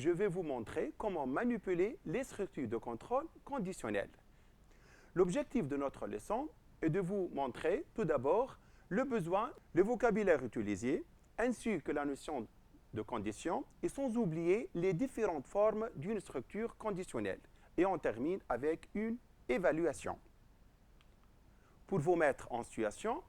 je vais vous montrer comment manipuler les structures de contrôle conditionnel. L'objectif de notre leçon est de vous montrer tout d'abord le besoin, le vocabulaire utilisé, ainsi que la notion de condition, et sans oublier les différentes formes d'une structure conditionnelle. Et on termine avec une évaluation. Pour vous mettre en situation,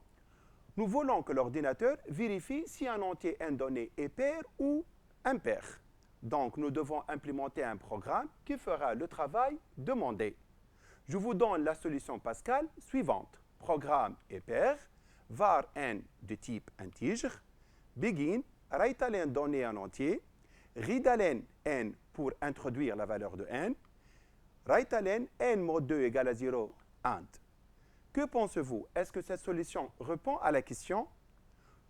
nous voulons que l'ordinateur vérifie si un entier n donné est pair ou impair. Donc, nous devons implémenter un programme qui fera le travail demandé. Je vous donne la solution Pascal suivante. Programme est pair, var n de type integre, begin, write-len donné un entier, read-len n pour introduire la valeur de n, write-len n mod 2 égale à 0, int. Que pensez-vous? Est-ce que cette solution répond à la question?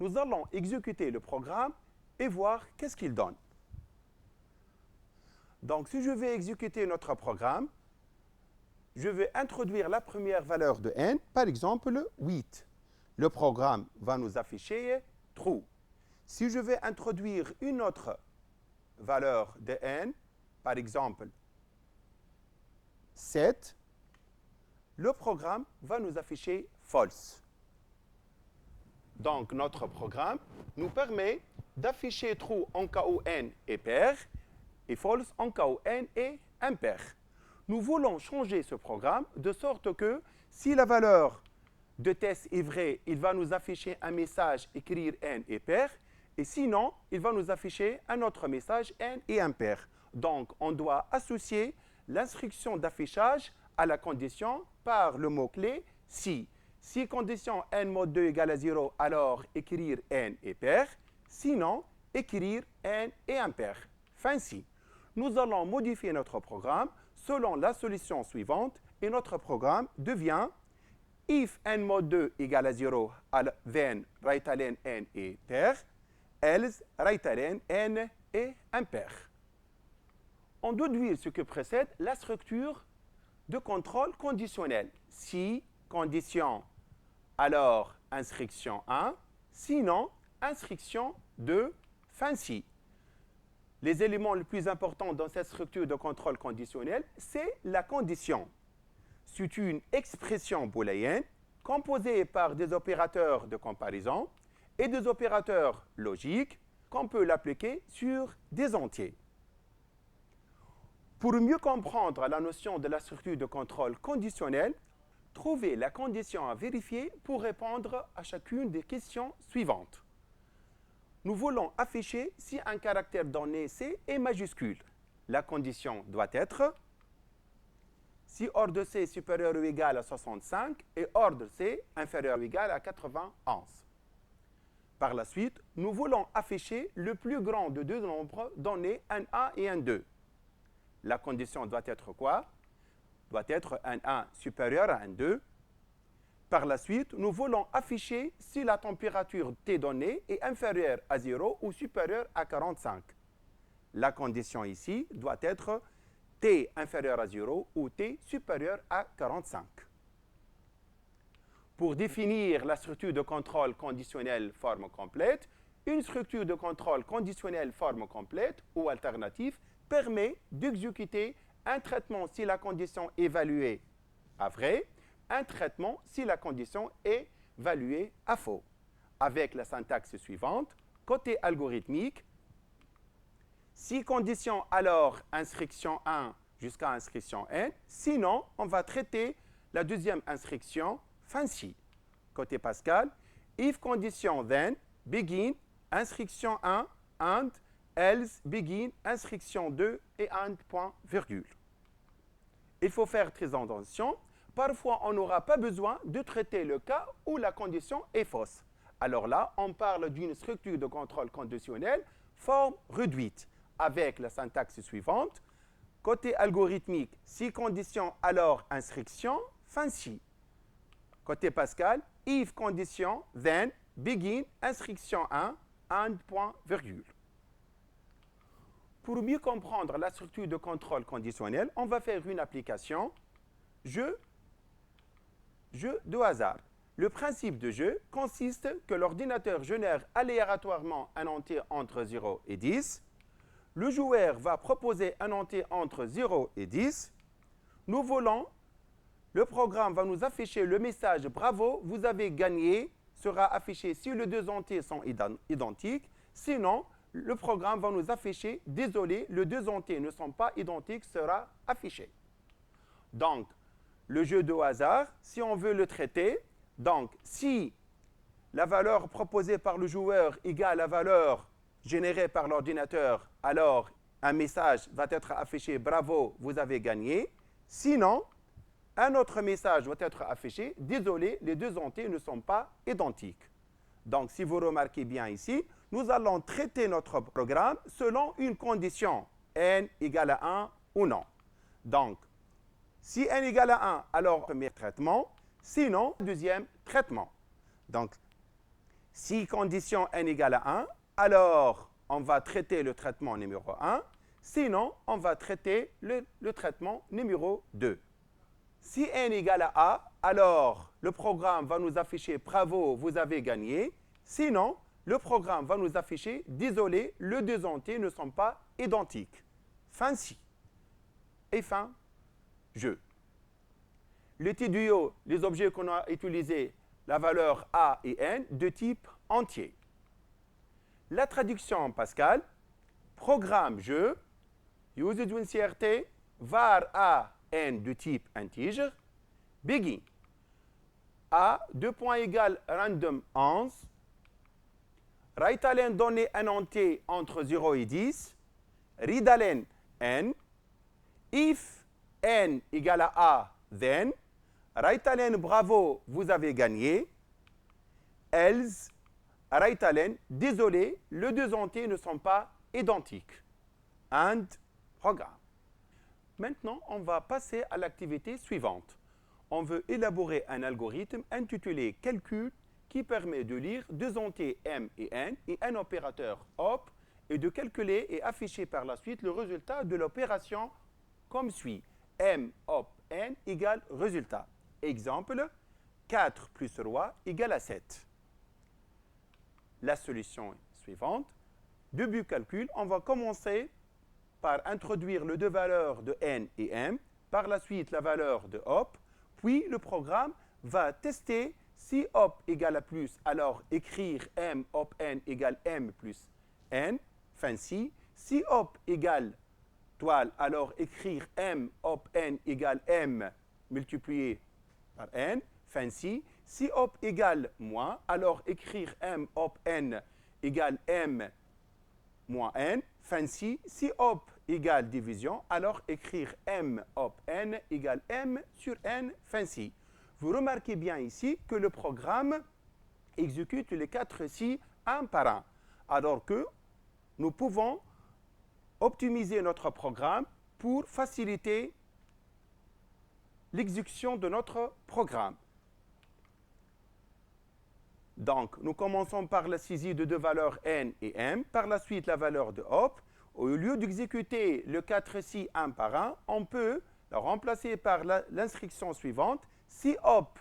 Nous allons exécuter le programme et voir qu'est-ce qu'il donne. Donc, si je vais exécuter notre programme, je vais introduire la première valeur de n, par exemple 8. Le programme va nous afficher true. Si je vais introduire une autre valeur de n, par exemple 7, le programme va nous afficher false. Donc, notre programme nous permet d'afficher true en cas où n est pair et false en cas où n est impair. Nous voulons changer ce programme de sorte que si la valeur de test est vraie, il va nous afficher un message écrire n est pair, et sinon, il va nous afficher un autre message n est impair. Donc, on doit associer l'instruction d'affichage à la condition par le mot-clé si. Si condition n mod 2 égale à 0, alors écrire n est pair, sinon écrire n est impair. Fin si. Nous allons modifier notre programme selon la solution suivante et notre programme devient if n mod 2 égale à 0, then write-len n est pair, else write-len n est impair. On déduit ce que précède la structure de contrôle conditionnel. Si, condition, alors instruction 1, sinon, instruction 2, fin si. Les éléments les plus importants dans cette structure de contrôle conditionnel, c'est la condition. C'est une expression booléenne composée par des opérateurs de comparaison et des opérateurs logiques qu'on peut l'appliquer sur des entiers. Pour mieux comprendre la notion de la structure de contrôle conditionnel, trouvez la condition à vérifier pour répondre à chacune des questions suivantes. Nous voulons afficher si un caractère donné C est majuscule. La condition doit être si ordre C est supérieur ou égal à 65 et ordre C inférieur ou égal à 91. Par la suite, nous voulons afficher le plus grand de deux nombres donnés n1 et n2. La condition doit être quoi? Doit être n1 supérieur à n2. Par la suite, nous voulons afficher si la température T donnée est inférieure à 0 ou supérieure à 45. La condition ici doit être T inférieur à 0 ou T supérieur à 45. Pour définir la structure de contrôle conditionnel forme complète, une structure de contrôle conditionnel forme complète ou alternative permet d'exécuter un traitement si la condition évaluée à vrai, un traitement si la condition est évaluée à faux, avec la syntaxe suivante. Côté algorithmique, si condition, alors instruction 1 jusqu'à instruction n, sinon on va traiter la deuxième instruction fin si. Côté Pascal, if condition then, begin, instruction 1, and, else, begin, instruction 2 et and, point, virgule. Il faut faire très attention. Parfois, on n'aura pas besoin de traiter le cas où la condition est fausse. Alors là, on parle d'une structure de contrôle conditionnel forme réduite, avec la syntaxe suivante. Côté algorithmique, si condition, alors instruction, fin si. Côté Pascal, if condition, then, begin, instruction 1, and, point, virgule. Pour mieux comprendre la structure de contrôle conditionnel, on va faire une application jeu de hasard. Le principe de jeu consiste que l'ordinateur génère aléatoirement un entier entre 0 et 10. le joueur va proposer un entier entre 0 et 10. Nous voulons, le programme va nous afficher le message « Bravo, vous avez gagné » sera affiché si les deux entiers sont identiques. Sinon, le programme va nous afficher « Désolé, les deux entiers ne sont pas identiques » sera affiché. Donc, le jeu de hasard, si on veut le traiter, donc si la valeur proposée par le joueur égale la valeur générée par l'ordinateur, alors un message va être affiché « Bravo, vous avez gagné ». Sinon, un autre message doit être affiché « Désolé, les deux entiers ne sont pas identiques ». Donc, si vous remarquez bien ici, nous allons traiter notre programme selon une condition n égale à 1 ou non. Donc, si n égale à 1, alors premier traitement, sinon deuxième traitement. Donc, si condition n égale à 1, alors on va traiter le traitement numéro 1, sinon on va traiter le traitement numéro 2. Si n égale à A, alors le programme va nous afficher « Bravo, vous avez gagné ». Sinon, le programme va nous afficher « Désolé, les deux entiers ne sont pas identiques ». Fin si. Et fin jeu. Le TDO, les objets qu'on a utilisés, la valeur A et N, de type entier. La traduction en Pascal, programme jeu, usage d'une CRT, var A, N de type integer, begin. A, 2 points égale random 11, write-len donner un entier entre 0 et 10, read-len n, if n égale à A, then, write-len bravo, vous avez gagné, else, write-len désolé, les deux entiers ne sont pas identiques. And programme. Maintenant, on va passer à l'activité suivante. On veut élaborer un algorithme intitulé calcul qui permet de lire deux entiers m et n et un opérateur op et de calculer et afficher par la suite le résultat de l'opération comme suit. M op n égale résultat. Exemple, 4 plus roi égale à 7. La solution suivante. Début calcul, on va commencer par introduire les deux valeurs de n et m, par la suite la valeur de op, puis le programme va tester si op égale à plus, alors écrire m op n égale m plus n, fin si op égale toile, alors écrire m op n égale m multiplié par n, fin si op égale moins, alors écrire m op n égale m moins n, fin si op égale division, alors écrire m op n égale m sur n, fin si. Vous remarquez bien ici que le programme exécute les 4 si un par un, alors que nous pouvons optimiser notre programme pour faciliter l'exécution de notre programme. Donc, nous commençons par la saisie de deux valeurs n et m, par la suite la valeur de op. Au lieu d'exécuter le 4 si un par un, on peut le remplacer par l'instruction suivante. Si op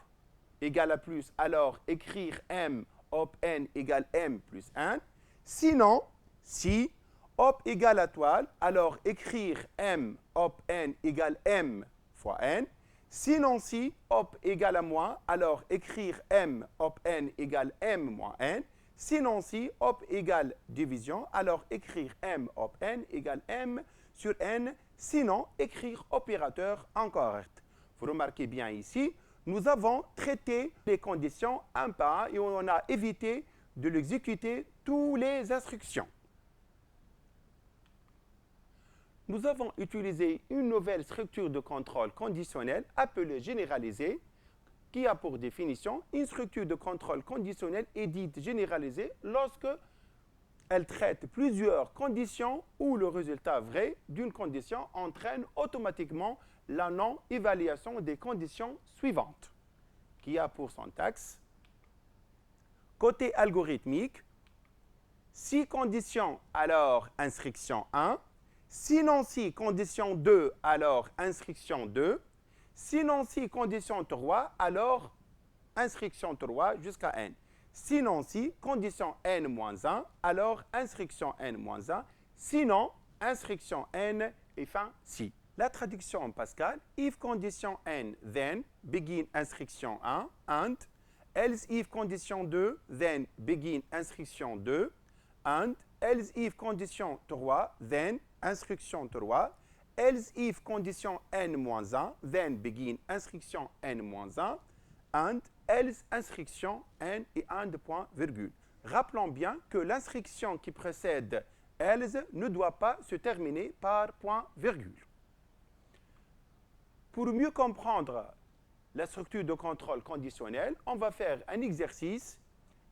égale à plus, alors écrire m op n égale m plus 1. Sinon, si op égale à toile, alors écrire m op n égale m fois n. Sinon, si op égale à moins, alors écrire m op n égale m moins n. Sinon, si op égale division, alors écrire m op n égale m sur n. Sinon, écrire opérateur incorrect. Vous remarquez bien ici, nous avons traité les conditions un par un et on a évité de l'exécuter toutes les instructions. Nous avons utilisé une nouvelle structure de contrôle conditionnel appelée généralisée, qui a pour définition une structure de contrôle conditionnel est dite généralisée lorsque elle traite plusieurs conditions où le résultat vrai d'une condition entraîne automatiquement la non-évaluation des conditions suivantes, qui a pour syntaxe. Côté algorithmique, si condition, alors instruction 1. Sinon, si condition 2, alors instruction 2. Sinon, si condition 3, alors instruction 3 jusqu'à n. Sinon, si condition n-1, alors instruction n-1. Sinon, instruction N et fin si. La traduction en Pascal, if condition N, then begin instruction 1, and, else if condition 2, then begin instruction 2, and, else if condition 3, then instruction 3, else if condition N-1, then begin instruction N-1, and, else instruction N et and point virgule. Rappelons bien que l'instruction qui précède else ne doit pas se terminer par point virgule. Pour mieux comprendre la structure de contrôle conditionnel, on va faire un exercice,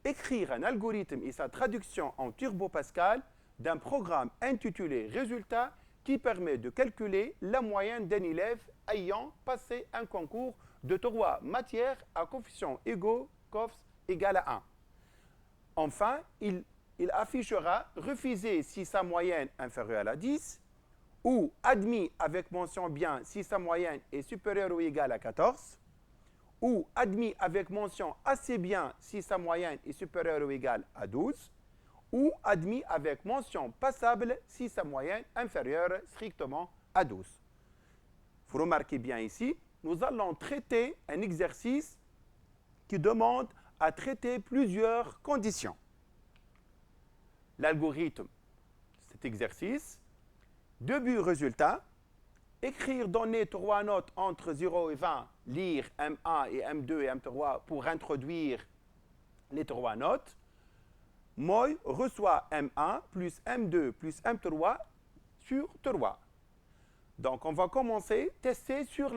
écrire un algorithme et sa traduction en Turbo Pascal d'un programme intitulé Résultat qui permet de calculer la moyenne d'un élève ayant passé un concours de 3 matières à coefficients égaux, COFS égal à 1. Enfin, il affichera refusé si sa moyenne est inférieure à 10 ou admis avec mention bien si sa moyenne est supérieure ou égale à 14 ou admis avec mention assez bien si sa moyenne est supérieure ou égale à 12 ou admis avec mention passable si sa moyenne est inférieure strictement à 12. Vous remarquez bien ici, nous allons traiter un exercice qui demande à traiter plusieurs conditions. L'algorithme, cet exercice, début résultat, écrire, donner 3 notes entre 0 et 20, lire M1 et M2 et M3 pour introduire les 3 notes. Moi reçoit M1 plus M2 plus M3 sur 3. Donc, on va commencer à tester sur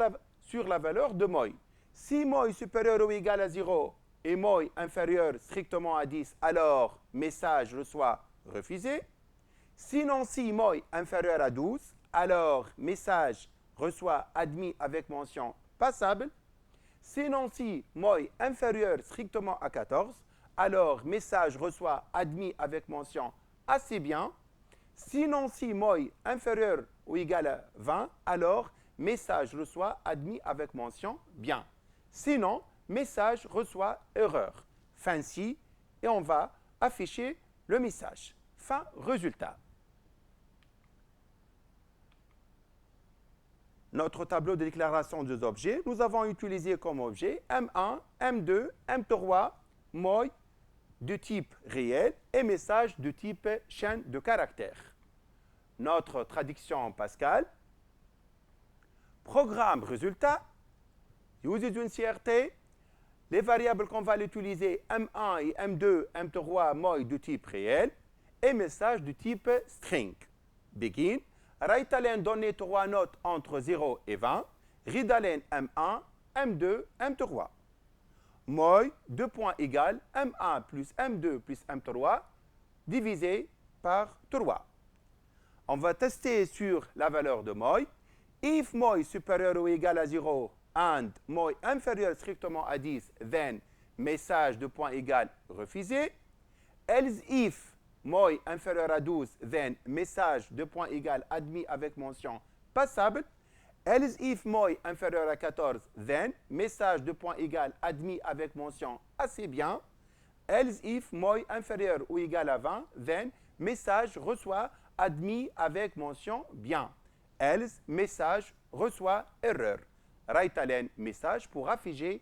la valeur de moi. Si moi est supérieur ou égal à 0 et moi inférieur strictement à 10, alors message reçoit refusé. Sinon, si moi inférieur à 12, alors message reçoit admis avec mention passable. Sinon, si moi inférieur strictement à 14, alors message reçoit admis avec mention assez bien. Sinon, si moi inférieur ou égal à 20, alors message reçoit admis avec mention bien. Sinon, message reçoit erreur. Fin si, et on va afficher le message. Fin résultat. Notre tableau de déclaration des objets, nous avons utilisé comme objet M1, M2, M3, moi de type réel et message de type chaîne de caractères. Notre traduction en Pascal, programme résultat, use d'une CRT, les variables qu'on va utiliser M1 et M2, M3, moi de type réel et message de type string. Begin. Reitalen donner 3 notes entre 0 et 20. Ridalen M1, M2, M3. Moi, 2 points égale M1 plus M2 plus M3 divisé par 3. On va tester sur la valeur de moi. If moi supérieur ou égal à 0 and moi inférieur strictement à 10, then message de point égal refusé. Else if moi inférieur à 12, then message de point égal admis avec mention passable. Else if moi inférieur à 14, then message de point égal admis avec mention assez bien. Else if moi inférieur ou égal à 20, then message reçoit admis avec mention bien. Else message reçoit erreur. Reitalen message pour afficher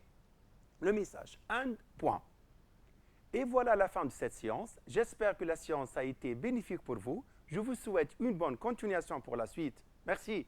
le message. Un point. Et voilà la fin de cette séance. J'espère que la séance a été bénéfique pour vous. Je vous souhaite une bonne continuation pour la suite. Merci.